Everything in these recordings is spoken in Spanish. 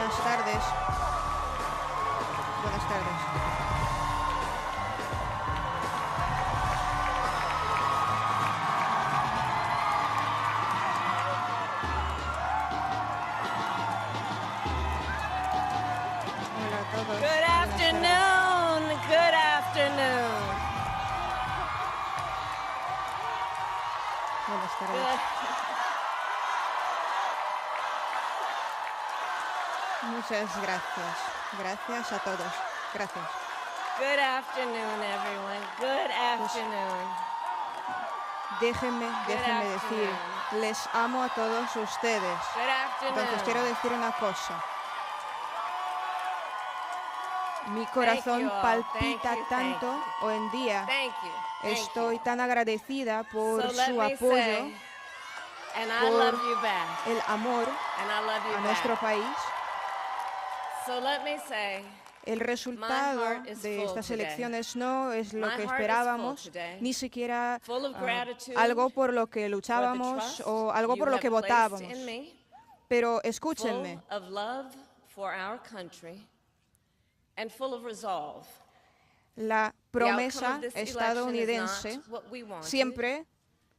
Buenas tardes. Buenas tardes. Hola a todos. Good afternoon. Good afternoon. Buenas tardes. Good. Muchas gracias. Gracias a todos. Gracias. Good afternoon, everyone. Good afternoon. Déjenme decir, afternoon. les amo a todos ustedes. Good afternoon. Entonces quiero decir una cosa. Mi corazón you all. palpita Thank you, tanto hoy en día. Thank you. Thank Estoy you. tan agradecida por So let su me apoyo, say, and I por love you back. el amor And I love you a nuestro back. país. So let me say, El resultado heart is de full estas today. elecciones no es lo My que heart is esperábamos, full today. ni siquiera Full of gratitude algo por lo que for the luchábamos trust o algo you por lo have que placed votábamos. in me, Pero full escúchenme, of love for our country, and full of resolve. la The outcome promesa of this election is estadounidense not what we wanted, siempre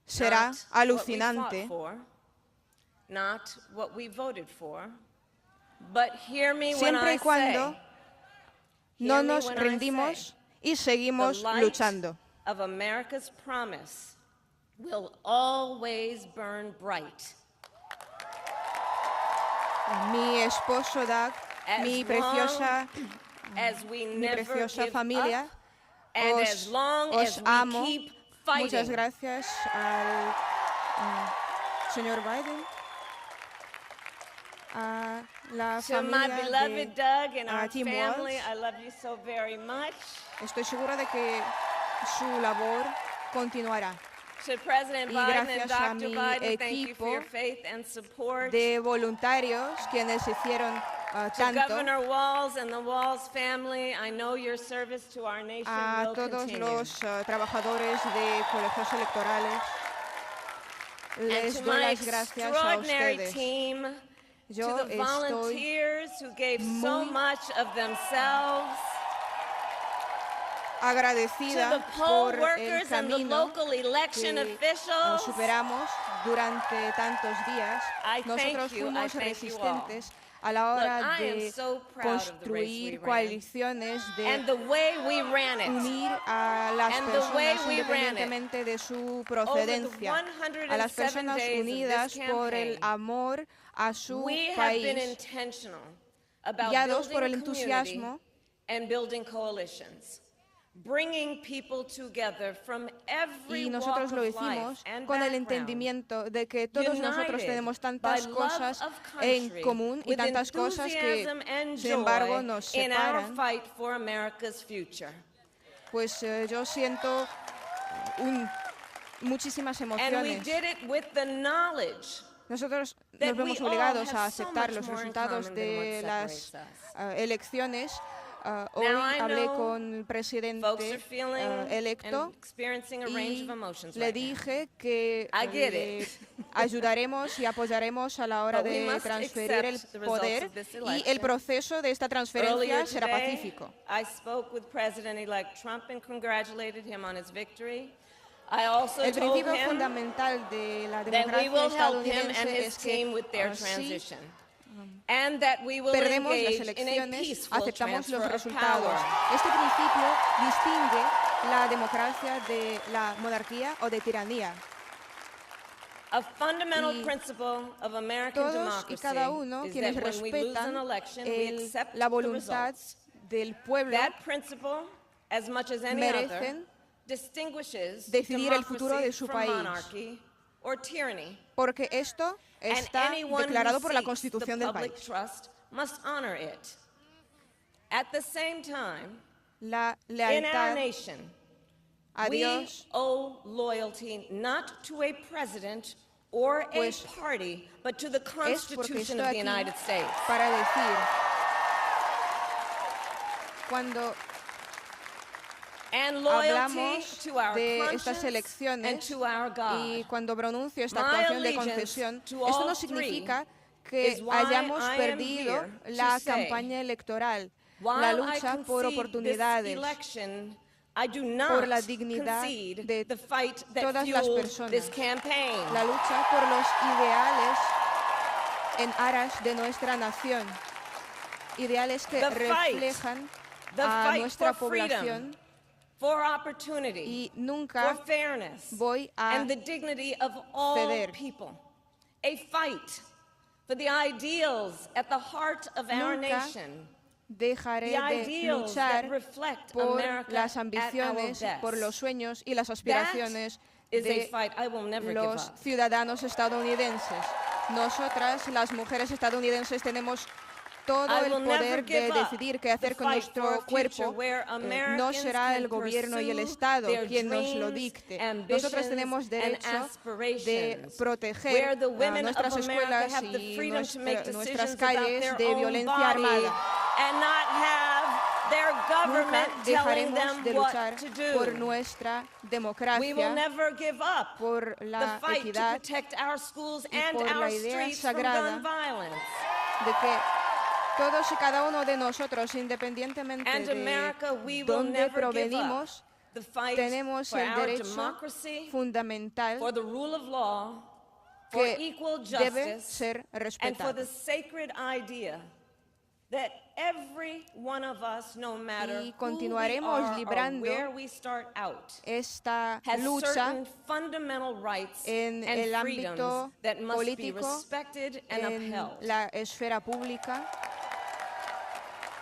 será not what we alucinante, fought for, not what we voted for, but hear me when siempre I y cuando say, no hear me nos when I rendimos say, y seguimos the light luchando. of America's promise will always burn bright. Mi esposo Doug, As mi long preciosa, as we mi never preciosa give familia, up, and as long os as we amo. keep Muchas fighting. gracias al señor Biden, a la To my familia beloved de Doug and our Tim family, Walz. I love you so very much. Estoy segura de que su labor continuará. To President Y Biden and gracias a Dr. mi Biden, thank you for equipo your faith and support. De voluntarios quienes hicieron To tanto, Governor Walz and the Walz family, I know your service to our nation a will todos continue. los trabajadores de colegios electorales. And Les to doy my las gracias a extraordinary ustedes. team, Yo to the estoy volunteers who gave so muy much of themselves, to agradecida the poll por el workers and the camino local election que officials. superamos durante tantos días. I thank Nosotros you. I fuimos thank you all. resistentes a la hora Look, I am de so proud of the race we construir ran. coaliciones, And de the way we ran it. unir a las And the way personas we ran it. independientemente de su Over the procedencia, a las 107 personas days of unidas this por el campaign, amor a su we have been país, intentional about guiados por el building community entusiasmo and building coalitions, bringing people together from every y walk nosotros of lo life hicimos and con el background, entendimiento de que todos nosotros united tenemos by tantas love cosas of en country, común y with tantas cosas que, enthusiasm and sin embargo, joy nos in our separan. fight for America's future. Pues yo siento muchísimas And we emociones. did it with the knowledge Nosotros that nos we vemos all obligados have a so aceptar much los more in resultados common than de what las separates us. elecciones. Hoy Now, I hablé know con el folks are presidente feeling electo and experiencing a range of y emotions le right now. dije que I get le it. ayudaremos y apoyaremos a la hora But we de must transferir el accept the results poder of this y el election. proceso de esta transferencia Earlier será today, pacífico. I spoke with President-elect Trump and congratulated him on his victory. I also El told principio him fundamental de la that we democracia will help him and estadounidense his es que team with their si transition, and that we will perdemos las engage in a elecciones, peaceful aceptamos transfer los of resultados. power. Este principio distingue la democracia de la monarquía o de tiranía. A fundamental Y principle of American Todos y democracy cada uno is quienes that when we lose an respetan election, we accept la the voluntad results. del pueblo That principle, as much as any other, merecen distinguishes decidir el futuro democracy de su from país. monarchy or tyranny. porque esto And está anyone declarado who por la seeks Constitución the del public país. trust must honor it. At the same time, La in our lealtad nation, a we Dios owe loyalty not to a president or a Pues, party, but to the es porque Constitution estoy of the aquí United States. para decir, cuando And loyalty hablamos to our de estas conscience and elecciones to our God. y cuando pronuncio esta My actuación de allegiance concesión, to esto all no significa que is why hayamos I am perdido here la to say, campaña electoral, la while I lucha por concede this oportunidades, election, I do por la not dignidad concede de the fight that todas las fueled personas, this campaign. la lucha por los ideales en aras de nuestra nación, ideales que The fight, reflejan the a fight nuestra for freedom, población, for opportunity, y nunca for fairness, voy a and the dignity of all ceder. people. A fight for the ideals at the heart of our Nunca nation. dejaré The de ideals luchar that reflect por America las at our ambiciones, best. por los sueños y las That aspiraciones is a de fight I will never give los up. ciudadanos estadounidenses. Nosotras, las mujeres estadounidenses, tenemos todo I el will never poder de give up decidir qué hacer the con fight for nuestro a future cuerpo. where No Americans será el can gobierno y el pursue Estado their quien nos lo dreams, dicte. ambitions, Nosotros tenemos and derecho de aspirations, proteger where the women nuestras of America escuelas have the y freedom to make nuestras decisions about calles their de own violencia body armada. and not have their Nunca government telling dejaremos de them luchar what to do. por nuestra We will democracia, never give up por the la fight to equidad, protect our schools y and por la our idea streets from sagrada gun violence. de que todos y cada uno de nosotros, independientemente And de America, we will dónde never give up provenimos, the fight tenemos for el our derecho democracy, fundamental for the rule of law, for que equal debe justice, ser and for the respetado. sacred idea that every one of us, no matter Y who we continuaremos are or librando where we start out, Esta has lucha certain fundamental rights en and el freedoms ámbito that must be político, respected and en upheld. la esfera pública,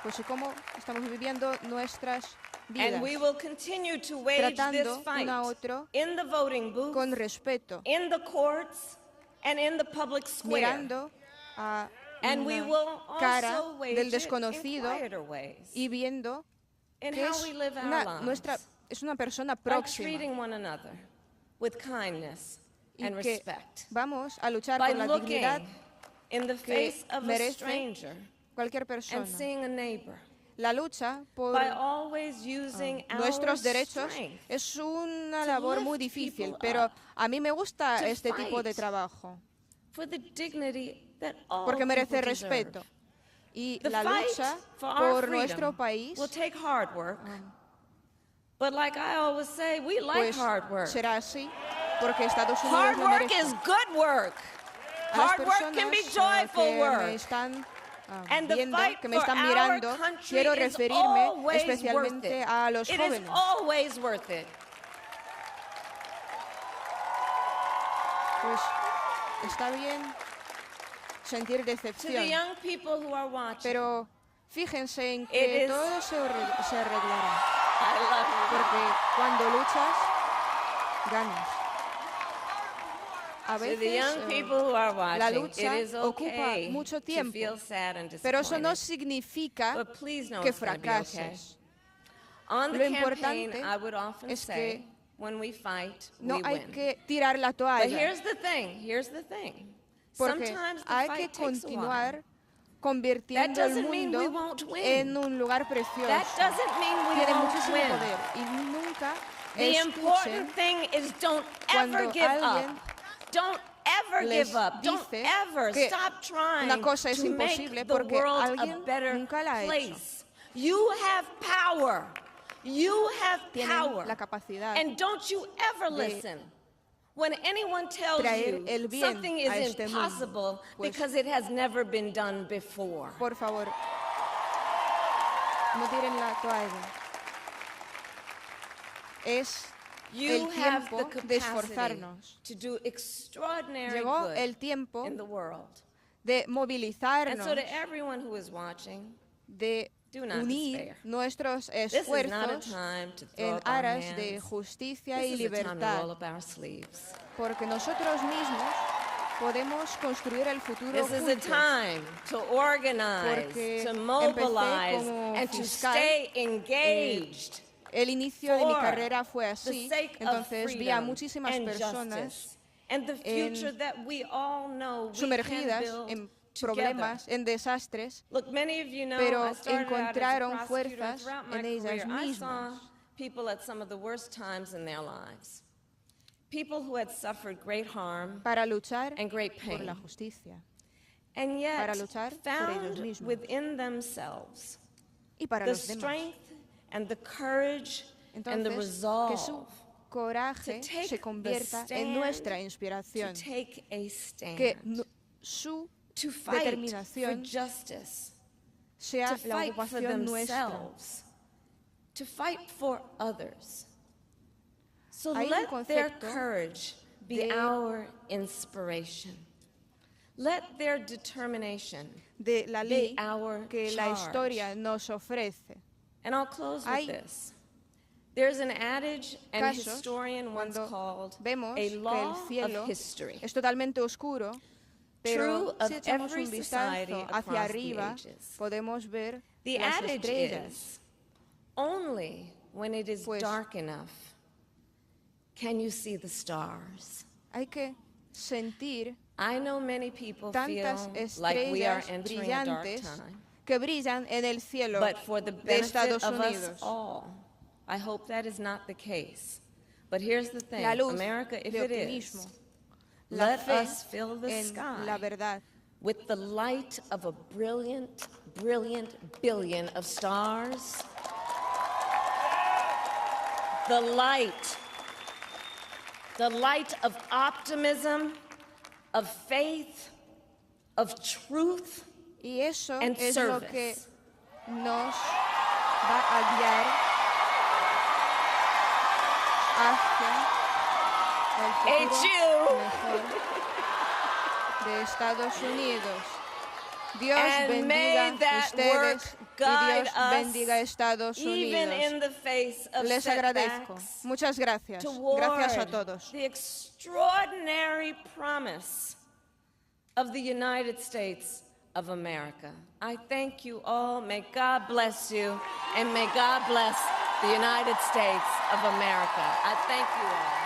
pues y cómo estamos viviendo nuestras vidas, And we will continue to wage this tratando fight uno a otro in the voting booth, con respeto, in the courts, and in the public square. mirando a And we una will cara also wage del it in desconocido quieter ways, y viendo in que how es we live our lives, es una persona by próxima treating one another with kindness y and que respect, vamos a luchar by por la dignidad looking in the que face of a merece stranger cualquier persona. and seeing a neighbor, La lucha por by always using our nuestros derechos strength es una to labor lift muy difícil, people pero up, a mí me gusta to este tipo de fight trabajo for the dignity that all porque merece people deserve. respeto. Y The la fight lucha for our por nuestro freedom país will take hard work. But like I always say, we like pues hard work. será así porque Estados Unidos Hard lo work merece. is good work. A las Hard work can be personas joyful que me work. están And the viendo, fight que me for están our mirando, country quiero is referirme always worth especialmente it. a los It is jóvenes. always worth it. Pues está bien sentir To the decepción, young people who are watching, pero fíjense en It que is- todo se arreglará, I love you. porque cuando luchas, ganas. A To the veces young people who are la watching, lucha it is ocupa okay mucho to tiempo, feel sad and pero eso no disappointed. significa But please know que it's gonna be okay. fracases. On the Lo campaign, importante I would often es say, que when we fight, No we hay win. que tirar la But toalla, here's the thing. porque Sometimes the hay que fight takes a while. continuar convirtiendo el doesn't mean we mundo won't win. en un lugar precioso. That doesn't mean we Tiene won't muchísimo win. poder y nunca The escuchen important thing is don't cuando ever give alguien up. Don't ever les give up. Don't dice ever que stop trying una cosa es to imposible make the porque world a alguien better nunca la ha hecho. place. You have power. You have Tienen power. la capacidad And don't you ever de listen when anyone tells traer you el bien something is a este mundo, impossible pues- because it has never been done before. Por favor, no tiren la toalla. Es You el have tiempo the de capacity esforzarnos. to do extraordinary Llegó good el tiempo in the world. de And movilizarnos, so to everyone who is watching, de do not unir despair. nuestros this is not a esfuerzos time to throw en up our aras de hands. justicia This y is a time to roll libertad, up our sleeves. porque nosotros mismos podemos construir el futuro This is a juntos. time to organize, Porque to empecé mobilize, como and to fiscal, stay engaged. El inicio de mi for carrera fue the así, sake of entonces vi a freedom muchísimas and personas justice, and the future that we all know we can sumergidas build en together. problemas, en desastres, Look, many of you know, pero I started out as a encontraron prosecutor, and fuerzas throughout my en ellas career, I saw mismas. people at some of the worst times in their lives. People who had suffered great harm para luchar and great por la pain. justicia. and yet para luchar por ellos found mismos within themselves y para the los demás. strength and the courage and the Entonces, que su resolve coraje to take se the convierta en stand, nuestra to inspiración, take a stand, que su to fight for determinación justice, sea to la fight for ocupación nuestra. themselves, to fight for others. So Hay un let their concepto courage be de- our inspiration. Let their determination de la be ley our que la charge. historia nos ofrece. And I'll close Hay with this. There's an adage an Casos historian once cuando called vemos a que law el cielo of history. es totalmente oscuro, True pero of si echamos every un society vistazo hacia across the arriba, ages. podemos ver The las adage estrellas. is, only when it is Pues- dark enough can you see the stars. Hay que sentir I know many people tantas feel like we are estrellas entering a dark brillantes time. que brillan en el cielo But for the de benefit Estados of us Unidos. all, I hope that is not the case. But here's the thing, La luz America, if de it optimismo, is, la let fe us fill the en la sky verdad, with the light of a brilliant, brilliant billion of stars. The light of optimism, of faith, of truth, y eso and es lo que service. nos va a guiar hacia el futuro H.U. mejor de Estados Unidos. Dios And bendiga may that ustedes work y guide Dios us bendiga Estados even Unidos. in the face of Les agradezco. setbacks, Muchas gracias. toward Gracias a todos. the extraordinary promise of the United States of America. I thank you all. May God bless you, and may God bless the United States of America. I thank you all.